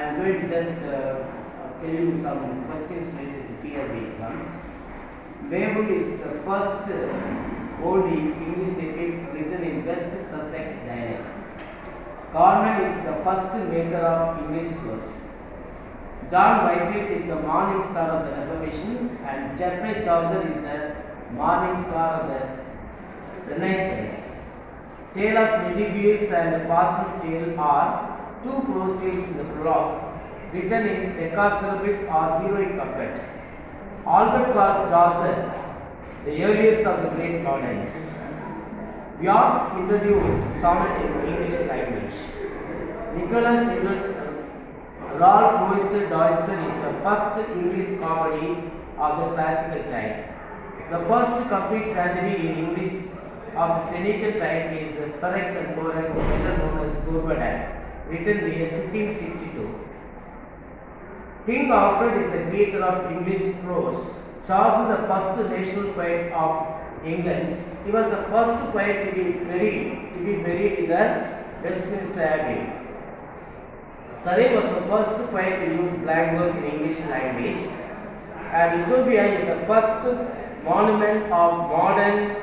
am going to just tell you some questions related to TRB exams. Beowulf is the first old English epic written in West Sussex dialect. Cornwall is the first maker of English verse. John Wycliffe is the morning star of the Reformation, and Geoffrey Chaucer is the morning star of the Renaissance. Tale of Meliboeus and Parson's Tale are two prose tales in the prologue, written in decasyllabic or heroic couplet. Albert calls Chaucer the earliest of the great moderns. Bjork introduced sonnet in English language. Nicholas Hilbert's Rolf Roister Doyster is the first English comedy of the classical type. The first complete tragedy in English of the Senecal type is Ferex and Porrex, better known as Gurbadan, written in 1562. King Alfred is the creator of English prose. Charles is the first national poet of England. He was the first poet to be buried in the Westminster Abbey. Surrey was the first poet to use blank verse in English language. And Utopia is the first monument of modern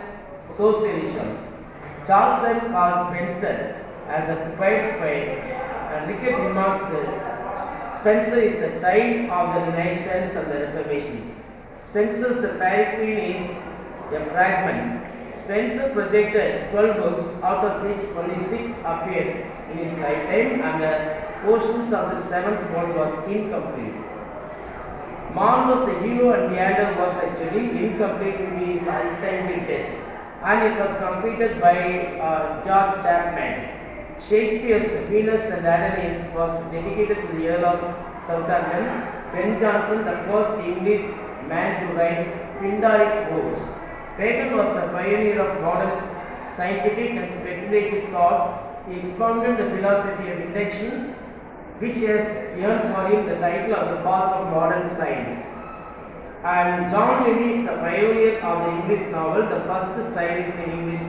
socialism. Charles then calls Spencer as a poet's poet, and Rickett remarks Spencer is the child of the Renaissance and the Reformation. Spencer's The Fairy Queen is a fragment. Spencer projected 12 books, out of which only 6 appeared in his lifetime, and the portions of the 7th one was incomplete. Mann was the hero and Meander was actually incomplete due to his untimely death, and it was completed by George Chapman. Shakespeare's Venus and Adonis was dedicated to the Earl of Southampton. Ben Jonson, the first English man to write Pindaric books. Bacon was a pioneer of modern scientific and speculative thought. He expounded the philosophy of induction, which has earned for him the title of the father of modern science. And John Milne is the pioneer of the English novel, the first stylist in English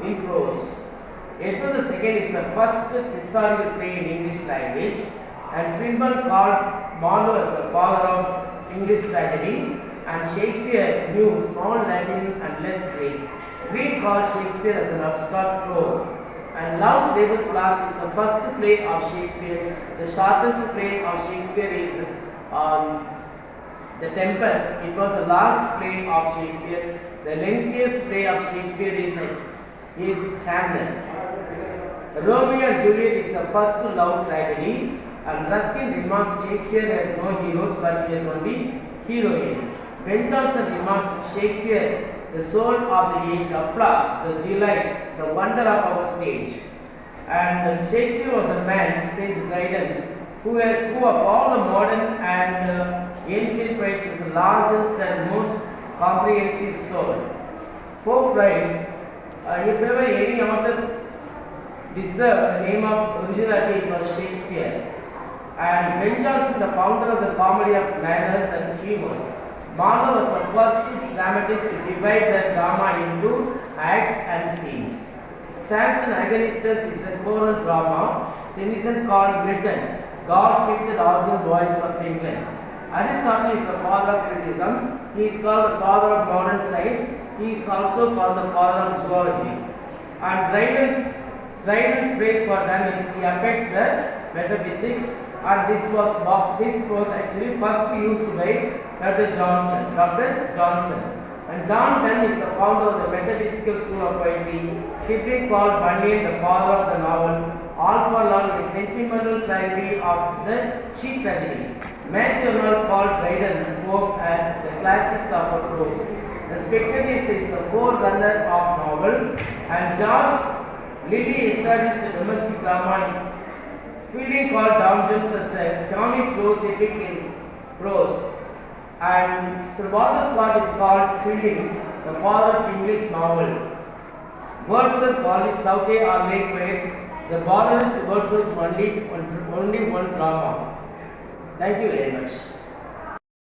in prose. Edward II is the first historical play in English language, and Swinburne called Marlowe as the father of English tragedy, and Shakespeare knew small Latin and less Greek. Greek called Shakespeare as an upstart crow. And Love's Labour's Last is the first play of Shakespeare. The shortest play of Shakespeare is The Tempest. It was the last play of Shakespeare. The lengthiest play of Shakespeare is Hamlet. Romeo and Juliet is the first love tragedy, and Ruskin remarks Shakespeare has no heroes but he has only heroines. Ben Jonson remarks Shakespeare, the soul of the age, the applause, the delight, the wonder of our stage. And Shakespeare was a man, says Dryden, who of all the modern and ancient poets is the largest and most comprehensive soul. Pope writes, if ever any author deserved the name of originality, it was Shakespeare. And Ben Jonson, the founder of the comedy of manners and humors. Marlowe was the first dramatist to divide the drama into acts and scenes. Samson Agonistes is a choral drama. Tennyson called Milton God-gifted organ voice of England. Aristotle is the father of criticism. He is called the father of modern science. He is also called the father of zoology. And Dryden's praise for them is he affects the metaphysics, and this was actually first used by Dr. Johnson. And John Donne is the founder of the metaphysical school of poetry. Kipling called Bunyan the father of the novel. All for Love is sentimental tragedy of the cheap tragedy. Matthew Arnold called Dryden and Pope as the classics of a prose. The Spectator is the forerunner of novel, and George Lilly established a domestic drama. Fielding called Down Jones as a comic prose epic in prose. And Sir Walter Scott is called Fielding, the father of English novel. Wordsworth called his Southey or Lake poets. The Borderless Wordsworth only one drama. Thank you very much.